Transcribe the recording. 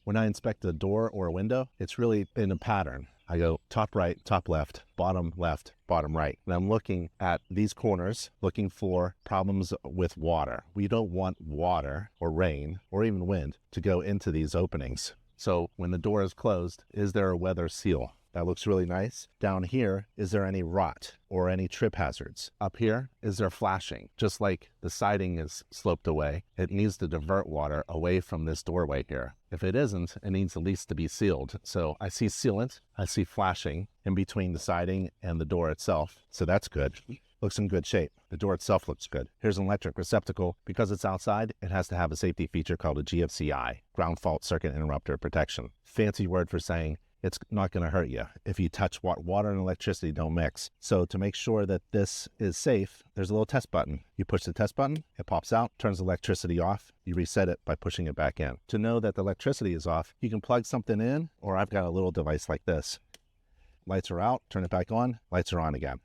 When I inspect a door or a window, it's really in a pattern. I go top right, top left, bottom right. And I'm looking at these corners, looking for problems with water. We don't want water or rain or even wind to go into these openings. So when the door is closed, is there a weather seal? That looks really nice. Down here, is there any rot or any trip hazards? Up here, is there flashing? Just like the siding is sloped away, it needs to divert water away from this doorway here. If it isn't, it needs at least to be sealed. So I see sealant, I see flashing in between the siding and the door itself. So that's good. Looks in good shape. The door itself looks good. Here's an electric receptacle. Because it's outside, it has to have a safety feature called a GFCI, ground fault circuit interrupter protection. Fancy word for saying it's not going to hurt you. If you touch water and electricity, don't mix. So to make sure that this is safe, there's a little test button. You push the test button, it pops out, turns the electricity off. You reset it by pushing it back in. To know that the electricity is off, you can plug something in, or I've got a little device like this. Lights are out, turn it back on, lights are on again.